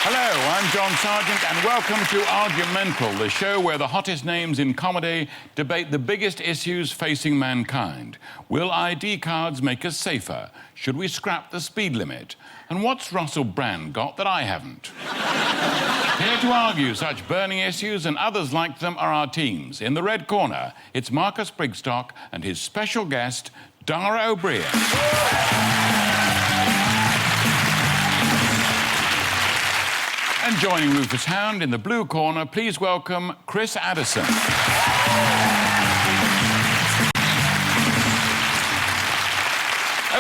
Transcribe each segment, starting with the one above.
Hello, I'm John Sargent, and welcome to Argumental, the show where the hottest names in comedy debate the biggest issues facing mankind. Will ID cards make us safer? Should we scrap the speed limit? And what's Russell Brand got that I haven't? Here to argue such burning issues and others like them are our teams. In the red corner, it's Marcus Brigstock and his special guest, Dara Briain. And joining Rufus Hound in the blue corner, please welcome Chris Addison.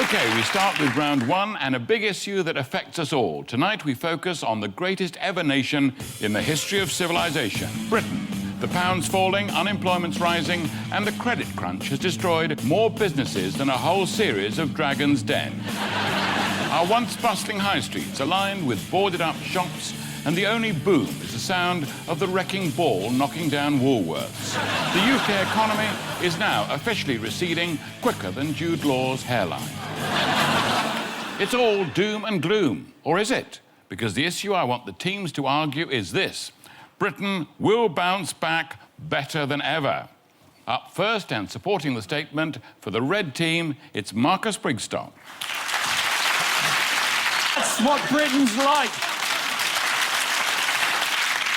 OK, we start with round one and a big issue that affects us all. Tonight we focus on the greatest ever nation in the history of civilization, Britain. The pound's falling, unemployment's rising, and the credit crunch has destroyed more businesses than a whole series of Dragon's Den. Our once bustling high streets are lined with boarded-up shops, and the only boom is the sound of the wrecking ball knocking down Woolworths. The UK economy is now officially receding quicker than Jude Law's hairline. It's all doom and gloom, or is it? Because the issue I want the teams to argue is this: Britain will bounce back better than ever. Up first and supporting the statement for the red team, it's Marcus Brigstock. That's what Britain's like.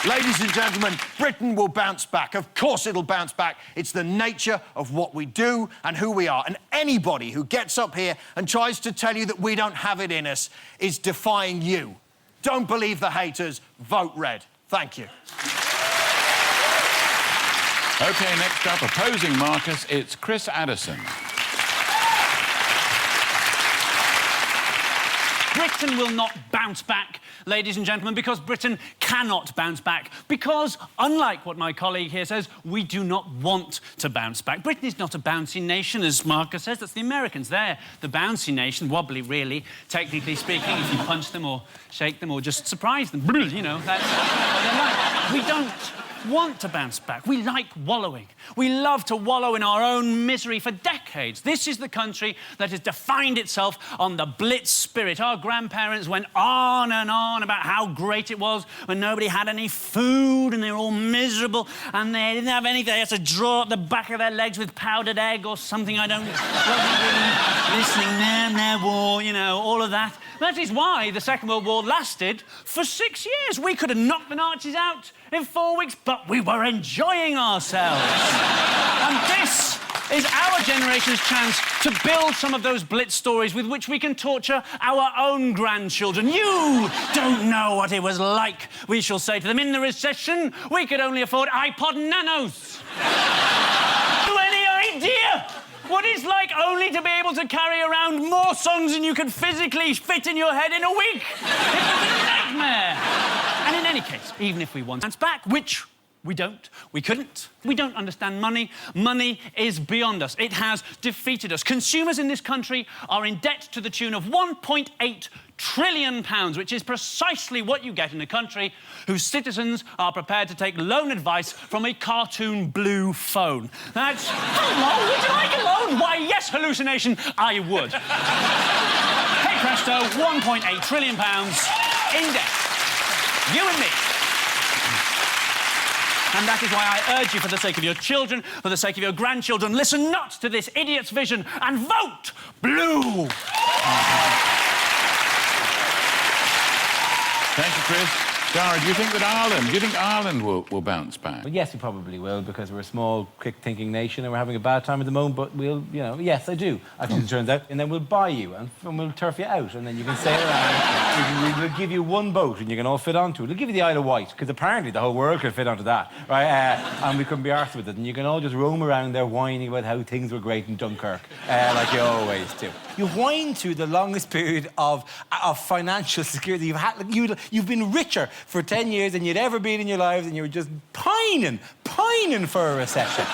Ladies and gentlemen, Britain will bounce back. Of course it'll bounce back. It's the nature of what we do and who we are. And anybody who gets up here and tries to tell you that we don't have it in us is defying you. Don't believe the haters. Vote red. Thank you. OK, next up, opposing Marcus, it's Chris Addison. Britain will not bounce back, ladies and gentlemen, because Britain cannot bounce back. Because, unlike what my colleague here says, we do not want to bounce back. Britain is not a bouncy nation, as Marcus says. That's the Americans. They're the bouncy nation, wobbly, really, technically speaking, if you punch them or shake them or just surprise them. You know, that's what they're like. We don't want to bounce back. We like wallowing. We love to wallow in our own misery for decades. This is the country that has defined itself on the Blitz spirit. Our grandparents went on and on about how great it was when nobody had any food and they were all miserable and they didn't have anything. They had to draw up the back of their legs with powdered egg or something. I wasn't really listening. War, you know, all of that. That is why the Second World War lasted for 6 years. We could have knocked the Nazis out in 4 weeks, but we were enjoying ourselves. And this is our generation's chance to build some of those Blitz stories with which we can torture our own grandchildren. You don't know what it was like, we shall say to them. In the recession, we could only afford iPod Nanos. Any idea what it's like only to be able to carry around more songs than you can physically fit in your head in a week? It was a nightmare. And in any case, even if we want to bounce back, which we don't, we couldn't, we don't understand money. Money is beyond us. It has defeated us. Consumers in this country are in debt to the tune of £1.8 trillion, which is precisely what you get in a country whose citizens are prepared to take loan advice from a cartoon blue phone. That's... Hello, would you like a loan? Why, yes, hallucination, I would. Hey, presto, £1.8 trillion in debt. You and me. And that is why I urge you, for the sake of your children, for the sake of your grandchildren, listen not to this idiot's vision and vote blue. Thank you, Chris. Dara, do you think Ireland will bounce back? Well, yes, we probably will, because we're a small, quick-thinking nation and we're having a bad time at the moment, but we'll, you know, yes, I do, actually, it turns out. And then we'll buy you and we'll turf you out, and then you can sail around. We'll give you one boat and you can all fit onto it. We'll give you the Isle of Wight, because apparently the whole world could fit onto that, right? And we couldn't be arsed with it, and you can all just roam around there whining about how things were great in Dunkirk, like you always do. You whine through the longest period of financial security you've had. You've been richer for 10 years than you'd ever been in your lives, and you were just pining for a recession.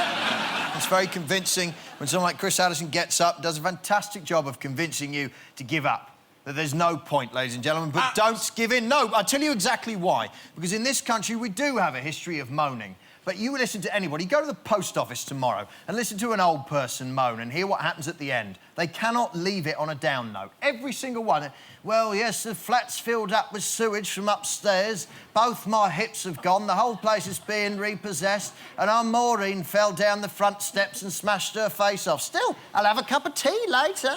It's very convincing when someone like Chris Addison gets up, does a fantastic job of convincing you to give up. That there's no point, ladies and gentlemen, but don't give in. No, I'll tell you exactly why. Because in this country, we do have a history of moaning. But you listen to anybody, go to the post office tomorrow and listen to an old person moan and hear what happens at the end. They They cannot leave it on a down note. Every single one. Well, yes, the flat's filled up with sewage from upstairs. Both my hips have gone. The whole place is being repossessed. And our Maureen fell down the front steps and smashed her face off. Still, I'll have a cup of tea later.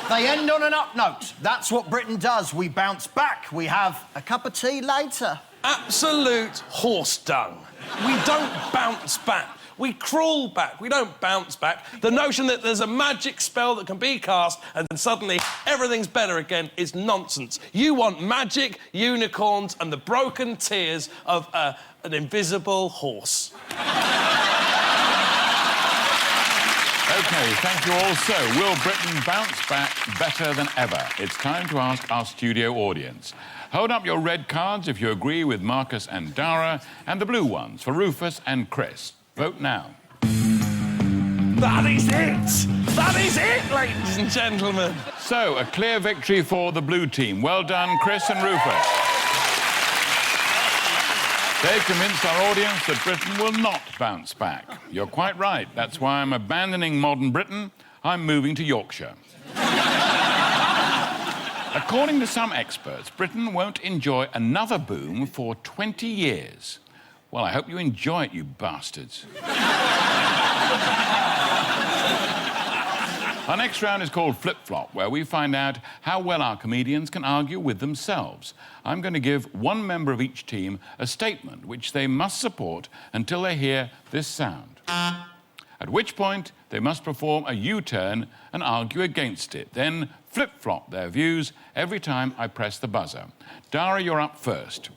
They end on an up note. That's what Britain does. We bounce back. We have a cup of tea later. Absolute horse dung. We don't bounce back. We crawl back. We don't bounce back. The notion that there's a magic spell that can be cast and then suddenly everything's better again is nonsense. You want magic, unicorns and the broken tears of an invisible horse. OK, thank you all. So, will Britain bounce back better than ever? It's time to ask our studio audience. Hold up your red cards if you agree with Marcus and Dara, and the blue ones for Rufus and Chris. Vote now. That is it! That is it, ladies and gentlemen! So, a clear victory for the blue team. Well done, Chris and Rufus. They've convinced our audience that Britain will not bounce back. You're quite right. That's why I'm abandoning modern Britain. I'm moving to Yorkshire. According to some experts, Britain won't enjoy another boom for 20 years. Well, I hope you enjoy it, you bastards. Our next round is called Flip Flop, where we find out how well our comedians can argue with themselves. I'm going to give one member of each team a statement which they must support until they hear this sound. At which point, they must perform a U-turn and argue against it. Then flip-flop their views every time I press the buzzer. Dara, you're up first.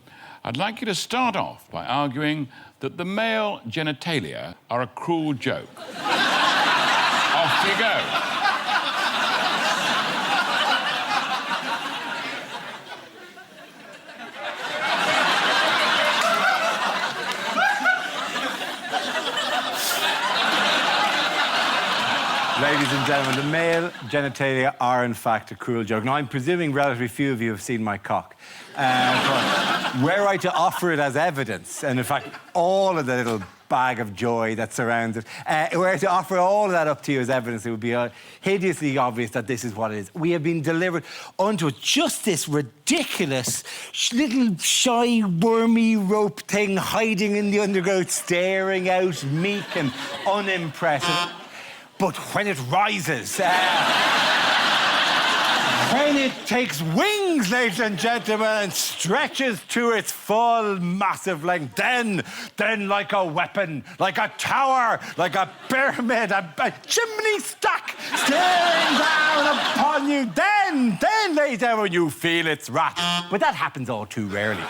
I'd like you to start off by arguing that the male genitalia are a cruel joke. Off you go. Ladies and gentlemen, the male genitalia are, in fact, a cruel joke. Now, I'm presuming relatively few of you have seen my cock. But were I to offer it as evidence, and in fact, all of the little bag of joy that surrounds it, were I to offer all of that up to you as evidence, it would be hideously obvious that this is what it is. We have been delivered onto just this ridiculous, little shy, wormy rope thing hiding in the undergrowth, staring out, meek and unimpressive. But when it rises, when it takes wings, ladies and gentlemen, and stretches to its full massive length, then like a weapon, like a tower, like a pyramid, a chimney stack staring down upon you, then, ladies and gentlemen, you feel its wrath. But that happens all too rarely.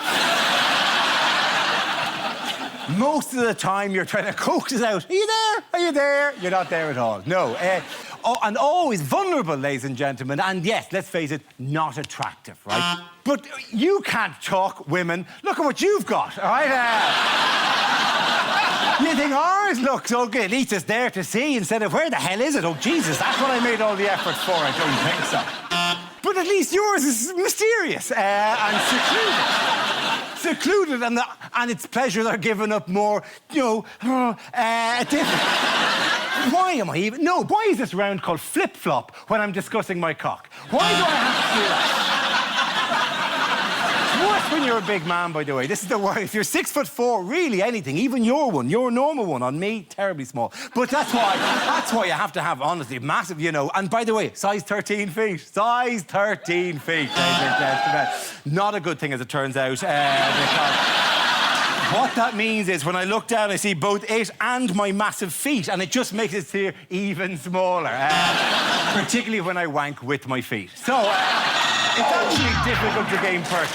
Most of the time, you're trying to coax it out. Are you there? Are you there? You're not there at all. No. And always vulnerable, ladies and gentlemen. And yes, let's face it, not attractive, right? But you can't talk, women. Look at what you've got, all right? You think ours looks okay? At least it's there to see instead of where the hell is it? Oh, Jesus, that's what I made all the effort for. I don't think so. But at least yours is mysterious and secluded, and its pleasures are given up more, different. Why am I even... No, why is this round called flip-flop when I'm discussing my cock? Why do I have to do that? Worse when you're a big man, by the way. This is the worst. If you're 6'4", really anything, even your normal one, on me, terribly small. But that's why you have to have, honestly, massive, And by the way, size 13 feet. Size 13 feet, ladies and gentlemen. Not a good thing, as it turns out, because... What that means is when I look down, I see both it and my massive feet, and it just makes it appear even smaller, particularly when I wank with my feet. So, it's actually difficult to gain purchase.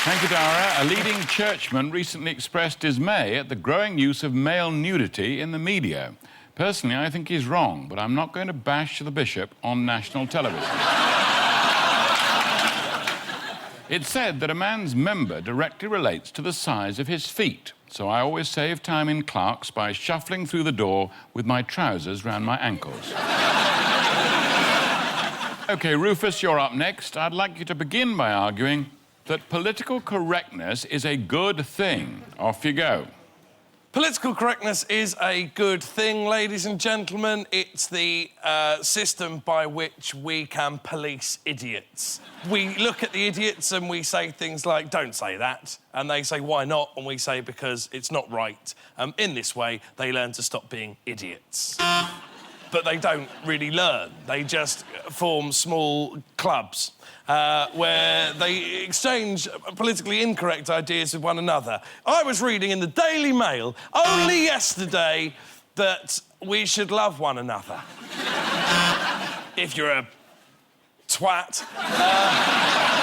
Thank you, Dara. A leading churchman recently expressed dismay at the growing use of male nudity in the media. Personally, I think he's wrong, but I'm not going to bash the bishop on national television. It's said that a man's member directly relates to the size of his feet, so I always save time in Clark's by shuffling through the door with my trousers round my ankles. OK, Rufus, you're up next. I'd like you to begin by arguing that political correctness is a good thing. Off you go. Political correctness is a good thing, ladies and gentlemen. It's the system by which we can police idiots. We look at the idiots and we say things like, don't say that. And they say, why not? And we say, because it's not right. In this way, they learn to stop being idiots. But they don't really learn. They just form small clubs where they exchange politically incorrect ideas with one another. I was reading in the Daily Mail only yesterday that we should love one another. If you're a twat.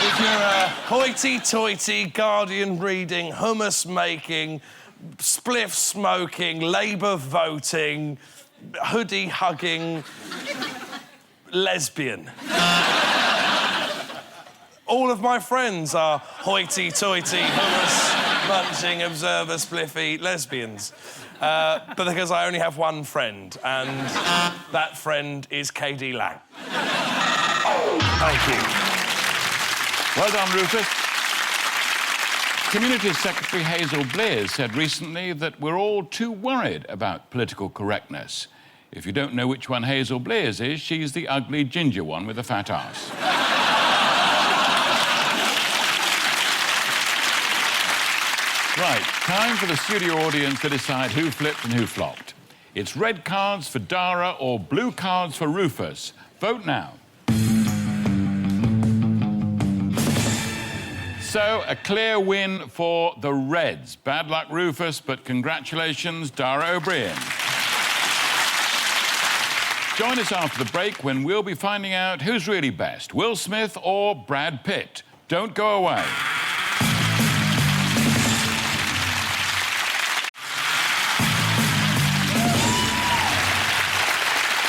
If you're a hoity-toity, Guardian-reading, hummus-making, spliff-smoking, Labour voting, hoodie-hugging lesbian. All of my friends are hoity-toity, hummus-munching, observer, spliffy lesbians. But because I only have one friend, and that friend is KD Lang. Thank you. Well done, Rufus. Community Secretary Hazel Blears said recently that we're all too worried about political correctness. If you don't know which one Hazel Blears is, she's the ugly ginger one with a fat ass. Right, time for the studio audience to decide who flipped and who flopped. It's red cards for Dara or blue cards for Rufus. Vote now. So, a clear win for the Reds. Bad luck, Rufus, but congratulations, Dara O'Brien. Join us after the break when we'll be finding out who's really best, Will Smith or Brad Pitt. Don't go away.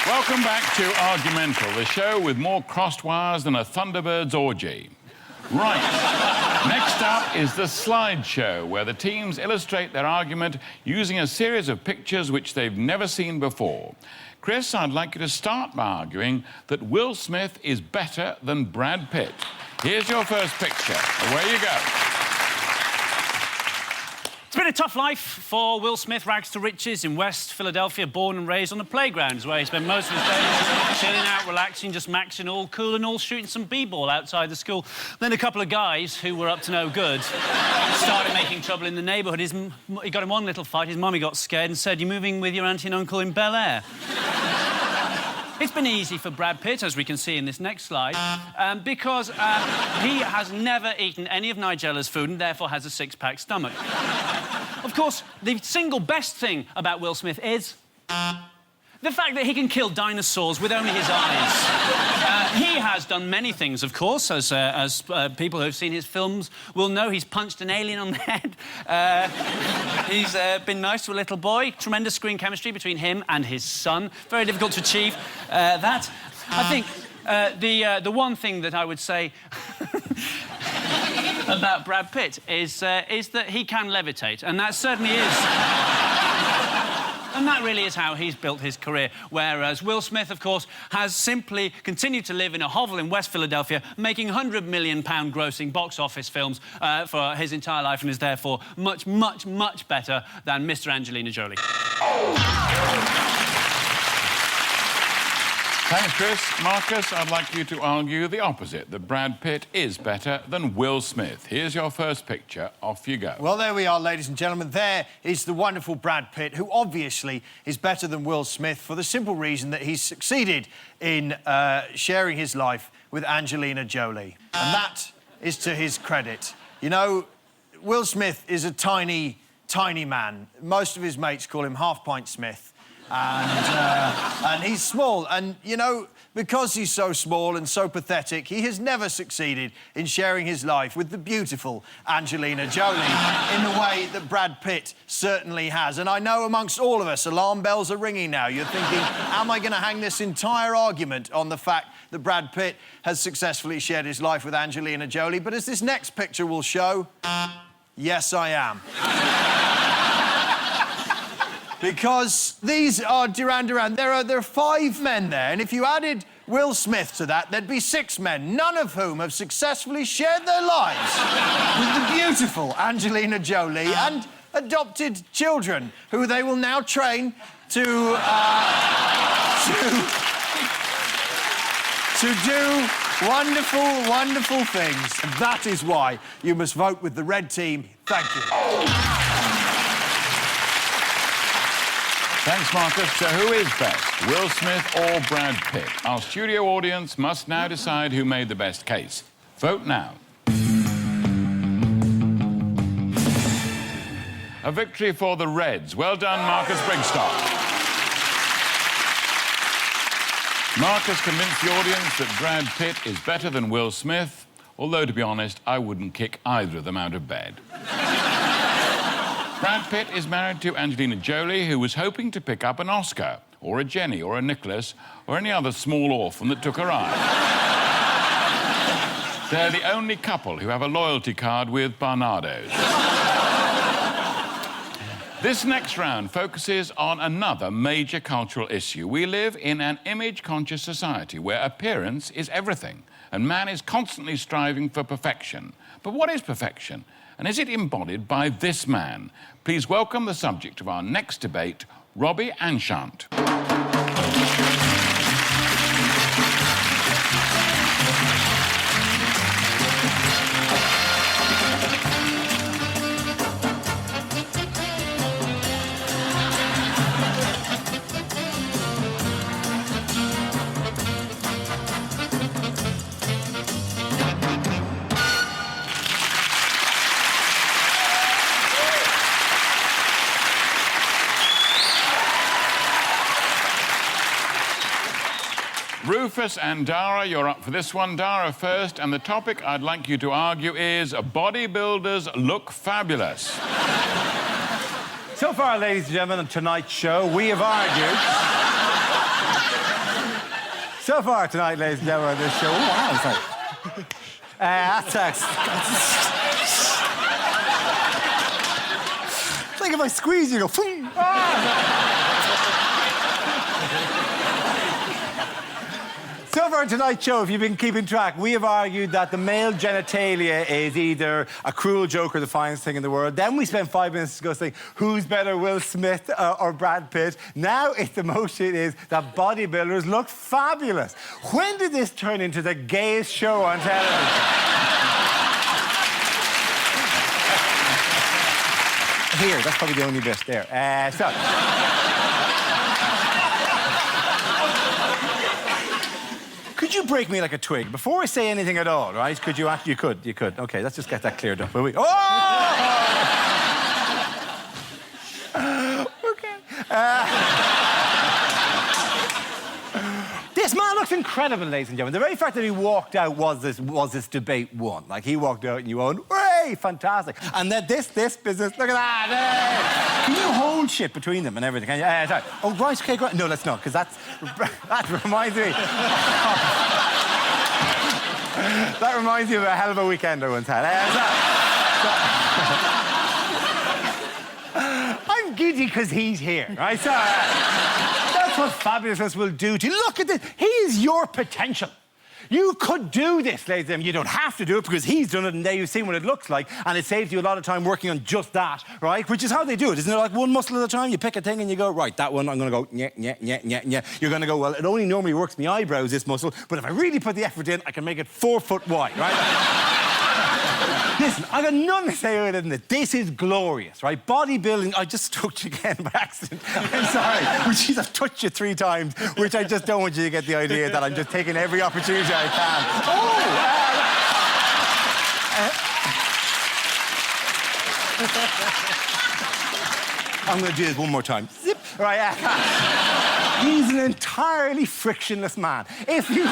Welcome back to Argumental, the show with more crossed wires than a Thunderbird's orgy. Right. Next up is the slideshow, where the teams illustrate their argument using a series of pictures which they've never seen before. Chris, I'd like you to start by arguing that Will Smith is better than Brad Pitt. Here's your first picture. Away you go. It's been a tough life for Will Smith, rags to riches in West Philadelphia, born and raised on the playgrounds where he spent most of his days chilling out, relaxing, just maxing, all cool and all, shooting some b-ball outside the school. Then a couple of guys who were up to no good started making trouble in the neighbourhood. He got in one little fight, his mummy got scared and said, "You're moving with your auntie and uncle in Bel Air." It's been easy for Brad Pitt, as we can see in this next slide, because he has never eaten any of Nigella's food and therefore has a six-pack stomach. Of course, the single best thing about Will Smith is the fact that he can kill dinosaurs with only his eyes. He has done many things, of course, as people who have seen his films will know. He's punched an alien on the head. He's been nice to a little boy. Tremendous screen chemistry between him and his son. Very difficult to achieve that. I think the one thing that I would say about Brad Pitt is that he can levitate, and that certainly is... And that really is how he's built his career, whereas Will Smith, of course, has simply continued to live in a hovel in West Philadelphia, making £100 million grossing box office films for his entire life, and is therefore much, much, much better than Mr. Angelina Jolie. Thanks, Chris. Marcus, I'd like you to argue the opposite, that Brad Pitt is better than Will Smith. Here's your first picture. Off you go. Well, there we are, ladies and gentlemen. There is the wonderful Brad Pitt, who obviously is better than Will Smith for the simple reason that he's succeeded in sharing his life with Angelina Jolie. And that is to his credit. You know, Will Smith is a tiny, tiny man. Most of his mates call him Half-Pint Smith. And he's small, and, you know, because he's so small and so pathetic, he has never succeeded in sharing his life with the beautiful Angelina Jolie in the way that Brad Pitt certainly has. And I know amongst all of us, alarm bells are ringing now. You're thinking, am I going to hang this entire argument on the fact that Brad Pitt has successfully shared his life with Angelina Jolie? But as this next picture will show, yes, I am. Because these are Duran Duran. There are 5 men there, and if you added Will Smith to that, there'd be 6 men, none of whom have successfully shared their lives with the beautiful Angelina Jolie. And adopted children who they will now train to do wonderful, wonderful things. And that is why you must vote with the red team. Thank you. Thanks, Marcus. So who is best, Will Smith or Brad Pitt? Our studio audience must now decide who made the best case. Vote now. A victory for the Reds. Well done, Marcus Brigstock. Marcus convinced the audience that Brad Pitt is better than Will Smith, although, to be honest, I wouldn't kick either of them out of bed. Brad Pitt is married to Angelina Jolie, who was hoping to pick up an Oscar, or a Jenny, or a Nicholas, or any other small orphan that took her eye. They're the only couple who have a loyalty card with Barnardo's. This next round focuses on another major cultural issue. We live in an image-conscious society where appearance is everything, and man is constantly striving for perfection. But what is perfection? And is it embodied by this man? Please welcome the subject of our next debate, Robbie Anshant. Rufus and Dara, you're up for this one. Dara first, and the topic I'd like you to argue is bodybuilders look fabulous. So far, ladies and gentlemen, on tonight's show, we have argued... So far tonight, ladies and gentlemen, on this show... Oh, wow, that's... It's like if I squeeze you, go... So far tonight's show, if you've been keeping track, we have argued that the male genitalia is either a cruel joke or the finest thing in the world. Then we spent 5 minutes discussing who's better, Will Smith or Brad Pitt. Now the motion is that bodybuilders look fabulous. When did this turn into the gayest show on television? Here, that's probably the only bit there. Could you break me like a twig? Before I say anything at all, right? Could you actually... You could. OK, let's just get that cleared up, will we? Oh! OK. This man looks incredible, ladies and gentlemen. The very fact that he walked out was this debate won. Like, he walked out and you went, hey, fantastic. And then this business, look at that. Hey. Can you hold shit between them and everything? Can you? Sorry. Oh, right, OK, great. No, let's not, because that reminds me... That reminds me of a hell of a weekend I once had. I'm giddy because he's here, right? So, that's what fabulousness will do to you. Look at this. He is your potential. You could do this, ladies and gentlemen. You don't have to do it because he's done it and there you've seen what it looks like, and it saves you a lot of time working on just that, right? Which is how they do it. Isn't it like one muscle at a time? You pick a thing and you go, right, that one, I'm going to go, yeah. You're going to go, well, it only normally works my eyebrows, this muscle, but if I really put the effort in, I can make it 4 foot wide, right? Listen, I got nothing to say other than that. This is glorious, right? Bodybuilding... I just touched you again by accident. I'm sorry. Which I've touched you 3 times, which I just don't want you to get the idea that I'm just taking every opportunity I can. I'm going to do this one more time. Zip. Right. He's an entirely frictionless man. If you...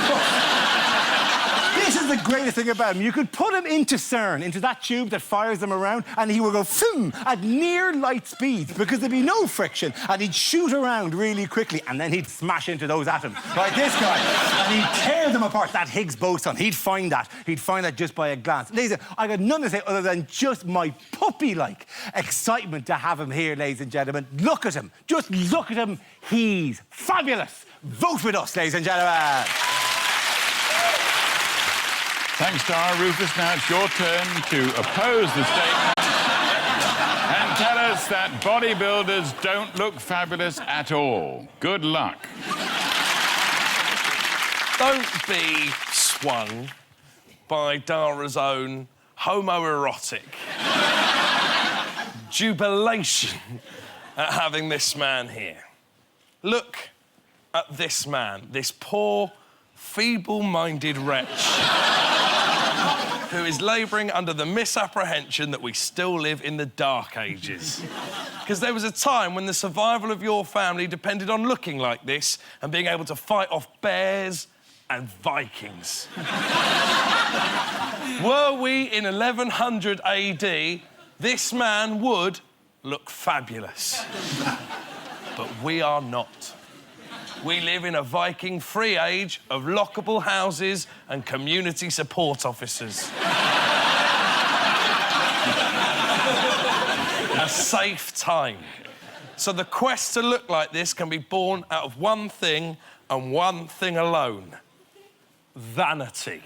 This is the greatest thing about him. You could put him into CERN, into that tube that fires them around, and he will go phoom at near light speeds because there'd be no friction, and he'd shoot around really quickly, and then he'd smash into those atoms. Like this guy. And he'd tear them apart. That Higgs boson, he'd find that. He'd find that just by a glance. Ladies, I got nothing to say other than just my puppy-like excitement to have him here, ladies and gentlemen. Look at him. Just look at him. He's fabulous. Vote with us, ladies and gentlemen. Thanks, Dara. Rufus, now it's your turn to oppose the statement and tell us us that bodybuilders don't look fabulous at all. Good luck. Don't be swung by Dara's own homoerotic jubilation at having this man here. Look at this man, this poor, feeble-minded wretch who is labouring under the misapprehension that we still live in the Dark Ages. Because there was a time when the survival of your family depended on looking like this and being able to fight off bears and Vikings. Were we in 1100 AD, this man would look fabulous. But we are not. We live in a Viking-free age of lockable houses and community support officers. A safe time. So the quest to look like this can be born out of one thing and one thing alone. Vanity.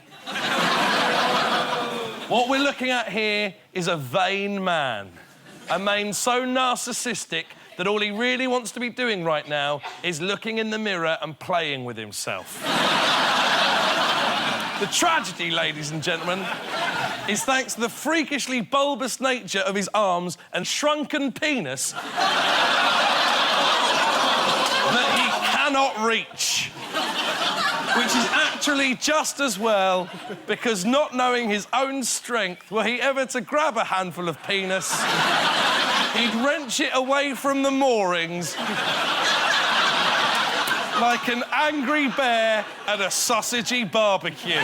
What we're looking at here is a vain man. A man so narcissistic that all he really wants to be doing right now is looking in the mirror and playing with himself. The tragedy, ladies and gentlemen, is thanks to the freakishly bulbous nature of his arms and shrunken penis that he cannot reach. Which is actually just as well, because not knowing his own strength, were he ever to grab a handful of penis, he'd wrench it away from the moorings like an angry bear at a sausagey barbecue.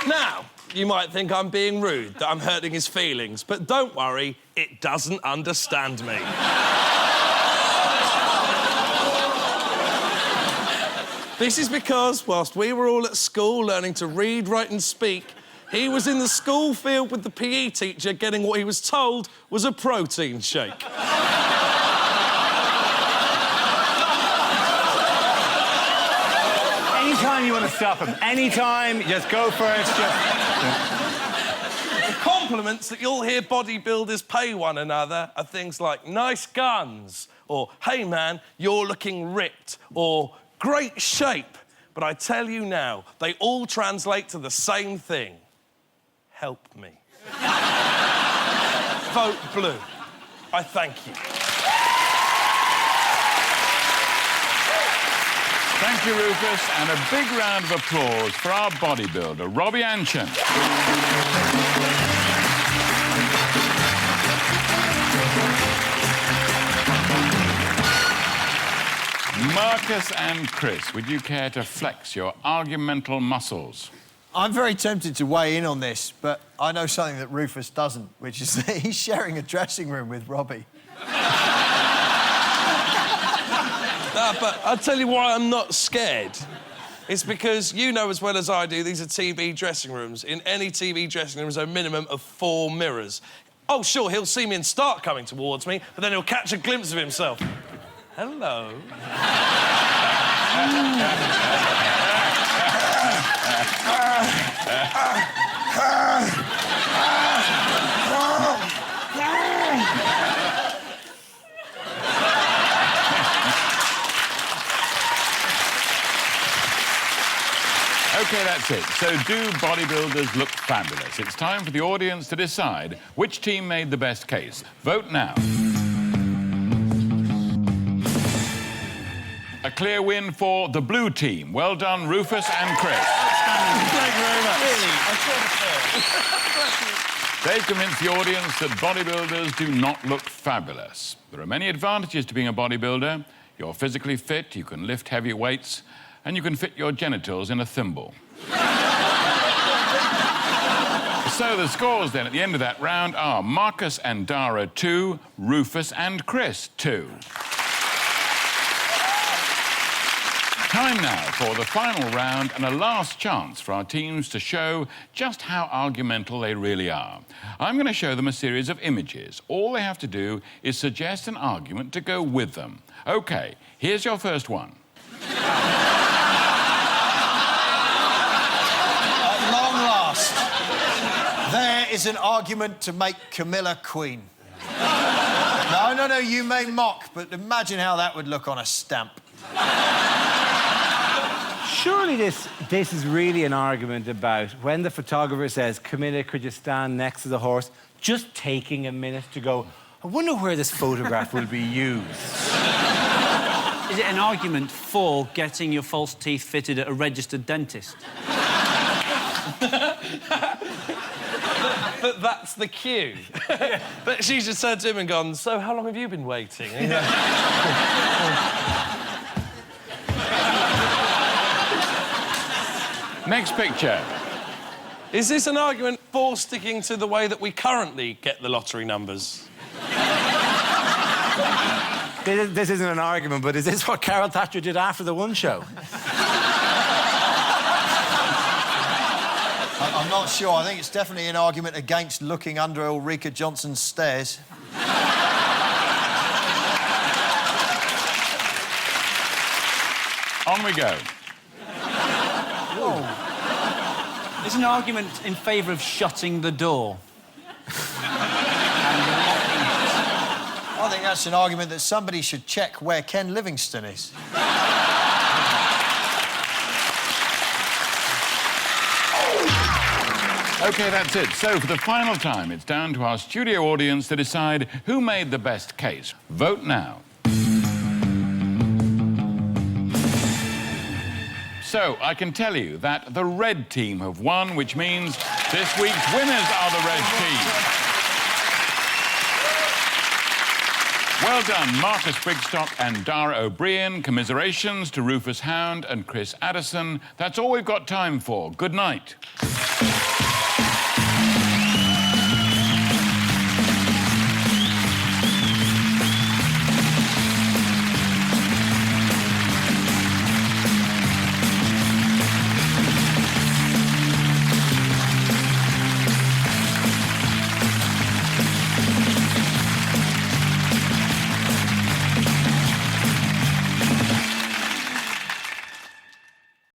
Now, you might think I'm being rude, that I'm hurting his feelings, but don't worry, it doesn't understand me. This is because, whilst we were all at school learning to read, write and speak, he was in the school field with the PE teacher getting what he was told was a protein shake. Anytime you want to stop him, anytime, just go for it. The compliments that you'll hear bodybuilders pay one another are things like nice guns, or hey man, you're looking ripped, or great shape. But I tell you now, they all translate to the same thing. Help me. Vote blue. I thank you. Thank you, Rufus, and a big round of applause for our bodybuilder, Robbie Anshan. Marcus and Chris, would you care to flex your argumental muscles? I'm very tempted to weigh in on this, but I know something that Rufus doesn't, which is that he's sharing a dressing room with Robbie. But I'll tell you why I'm not scared. It's because you know as well as I do, these are TV dressing rooms. In any TV dressing room, there's a minimum of 4 mirrors. Oh, sure, he'll see me and start coming towards me, but then he'll catch a glimpse of himself. Hello. OK, that's it. So do bodybuilders look fabulous? It's time for the audience to decide which team made the best case. Vote now. A clear win for the blue team. Well done, Rufus and Chris. Thank you very much. Really? They've convinced the audience that bodybuilders do not look fabulous. There are many advantages to being a bodybuilder. You're physically fit, you can lift heavy weights, and you can fit your genitals in a thimble. So the scores then at the end of that round are Marcus and Dara 2, Rufus and Chris 2. Time now for the final round and a last chance for our teams to show just how argumental they really are. I'm going to show them a series of images. All they have to do is suggest an argument to go with them. OK, here's your first one. is an argument to make Camilla queen. No, you may mock, but imagine how that would look on a stamp. Surely this is really an argument about when the photographer says, Camilla, could you stand next to the horse? Just taking a minute to go, I wonder where this photograph will be used. Is it an argument for getting your false teeth fitted at a registered dentist? But that's the cue. But she's just turned to him and gone, so how long have you been waiting? Next picture. Is this an argument for sticking to the way that we currently get the lottery numbers? This isn't an argument, but is this what Carol Thatcher did after the One Show? I'm not sure. I think it's definitely an argument against looking under Ulrika Johnson's stairs. On we go. Whoa. It's an argument in favour of shutting the door. I think that's an argument that somebody should check where Ken Livingstone is. OK, that's it. So, for the final time, it's down to our studio audience to decide who made the best case. Vote now. So, I can tell you that the red team have won, which means this week's winners are the red team. Well done, Marcus Brigstock and Dara O'Brien. Commiserations to Rufus Hound and Chris Addison. That's all we've got time for. Good night.